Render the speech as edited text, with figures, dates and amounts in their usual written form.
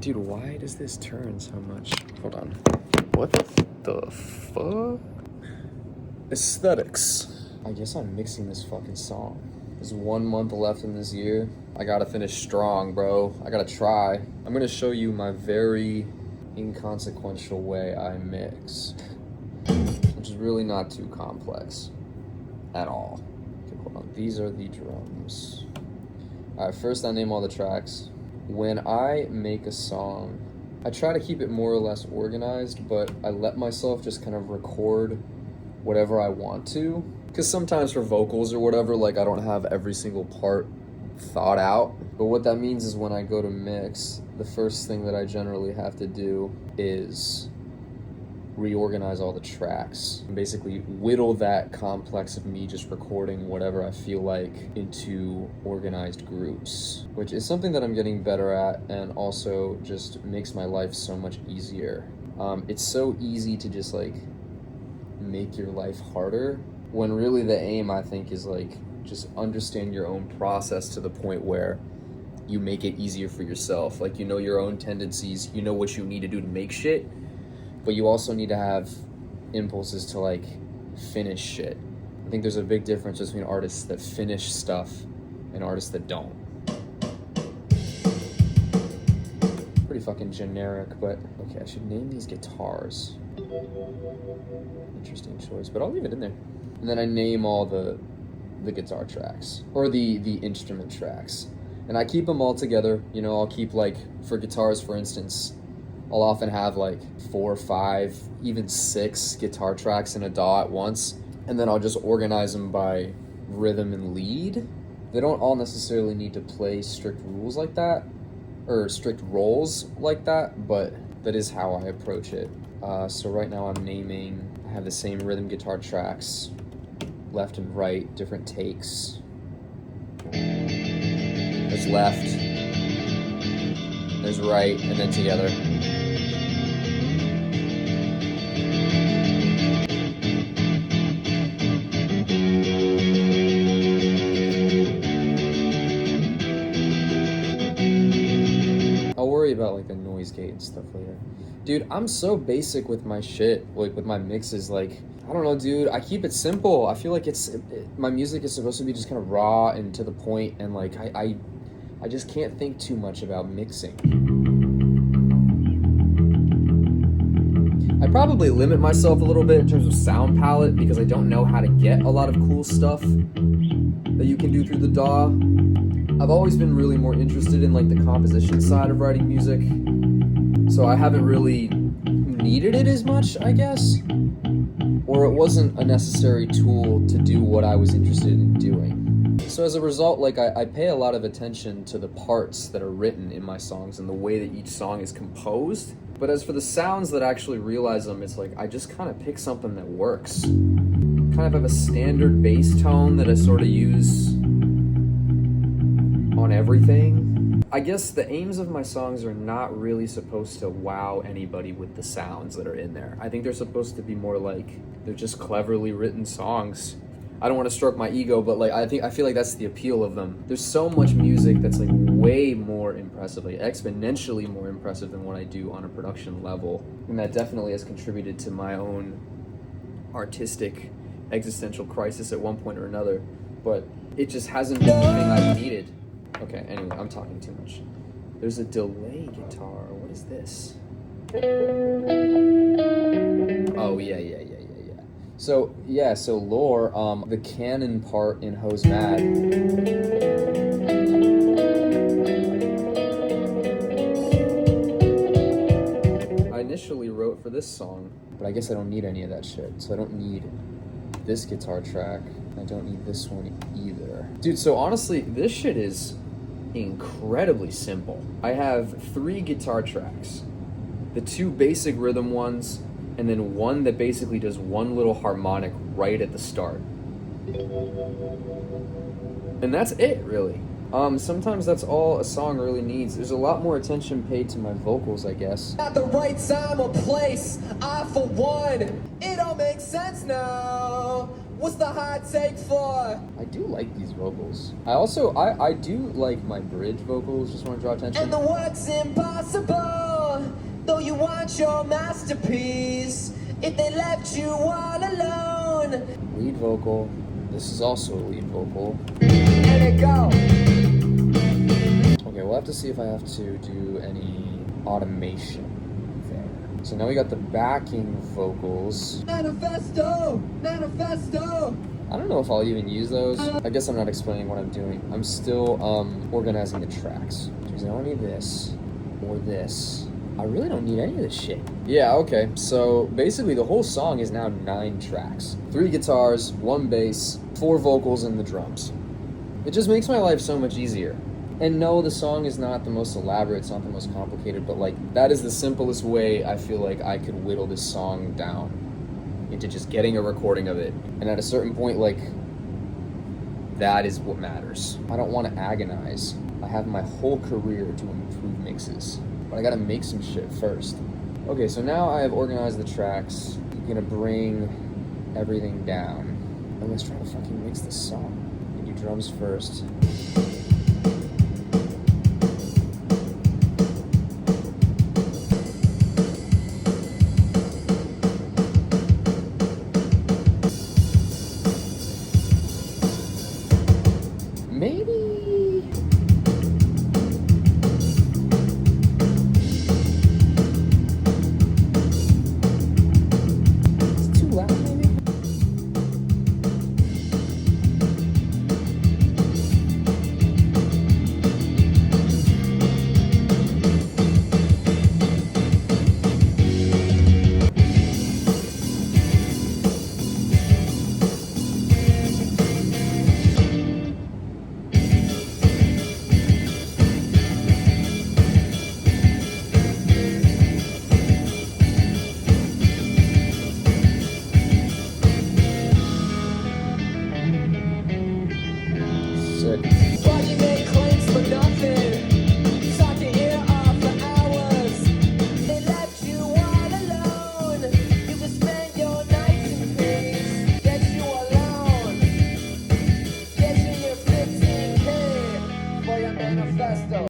Dude, why does this turn so much? Hold on. What the fuck? Aesthetics. I guess I'm mixing this fucking song. There's 1 month left in this year. I gotta finish strong, bro. I gotta try. I'm gonna show you my very inconsequential way I mix, which is really not too complex at all. Okay, hold on. These are the drums. All right, first I name all the tracks. When I make a song, I try to keep it more or less organized, but I let myself just kind of record whatever I want to. Because sometimes for vocals or whatever, like I don't have every single part thought out. But what that means is when I go to mix, the first thing that I generally have to do is reorganize all the tracks and basically whittle that complex of me just recording whatever I feel like into organized groups, which is something that I'm getting better at and also just makes my life so much easier. It's so easy to just like make your life harder when really the aim, I think, is like just understand your own process to the point where you make it easier for yourself. Like, you know your own tendencies, you know what you need to do to make shit, but you also need to have impulses to like finish shit. I think there's a big difference between artists that finish stuff and artists that don't. Pretty fucking generic, but okay, I should name these guitars. Interesting choice, but I'll leave it in there. And then I name all the guitar tracks, or the instrument tracks. And I keep them all together. You know, I'll keep like, for guitars, for instance, I'll often have like 4 or 5, even 6 guitar tracks in a DAW at once. And then I'll just organize them by rhythm and lead. They don't all necessarily need to play strict rules like that, or strict roles like that, but that is how I approach it. So right now I'm naming, I have the same rhythm guitar tracks, left and right, different takes. There's left, there's right, and then together. I'll worry about like the noise gate and stuff later. Dude, I'm so basic with my shit, like with my mixes. Like, I don't know, dude, I keep it simple. I feel like my music is supposed to be just kind of raw and to the point, and like I just can't think too much about mixing. I probably limit myself a little bit in terms of sound palette because I don't know how to get a lot of cool stuff that you can do through the DAW. I've always been really more interested in like the composition side of writing music, so I haven't really needed it as much, I guess. Or it wasn't a necessary tool to do what I was interested in doing. So as a result, like I pay a lot of attention to the parts that are written in my songs and the way that each song is composed. But as for the sounds that actually realize them, it's like I just kind of pick something that works. Kind of have a standard bass tone that I sort of use on everything. I guess the aims of my songs are not really supposed to wow anybody with the sounds that are in there. I think they're supposed to be more like, they're just cleverly written songs. I don't want to stroke my ego, but like I feel like that's the appeal of them. There's so much music that's like way more impressive, like exponentially more impressive than what I do on a production level. And that definitely has contributed to my own artistic existential crisis at one point or another. But it just hasn't been the thing I've needed. Okay, anyway, I'm talking too much. There's a delay guitar. What is this? Oh, yeah. So lore, the canon part in Ho's Mad. I initially wrote for this song, but I guess I don't need any of that shit. So I don't need this guitar track. I don't need this one either. Dude, so honestly, this shit is incredibly simple. I have 3 guitar tracks, the 2 basic rhythm ones, and then one that basically does one little harmonic right at the start. And that's it, really. Sometimes that's all a song really needs. There's a lot more attention paid to my vocals, I guess. At the right time or place, I for one, it all makes sense now. What's the high take for? I do like these vocals. I do like my bridge vocals, just want to draw attention. And the work's impossible, though you want your masterpiece. If they left you all alone. Lead vocal. This is also a lead vocal. Let it go. Okay, we'll have to see if I have to do any automation there. So now we got the backing vocals. Manifesto! Manifesto! I don't know if I'll even use those. I guess I'm not explaining what I'm doing. I'm still organizing the tracks. Because I don't need this or this. I really don't need any of this shit. Yeah, okay. So basically the whole song is now 9 tracks. 3 guitars, 1 bass, 4 vocals, and the drums. It just makes my life so much easier. And no, the song is not the most elaborate, it's not the most complicated, but like that is the simplest way I feel like I could whittle this song down into just getting a recording of it. And at a certain point, like, that is what matters. I don't want to agonize. I have my whole career to improve mixes, but I gotta make some shit first. Okay, so now I have organized the tracks. I'm gonna bring everything down. And let's try to fucking mix this song. I do drums first.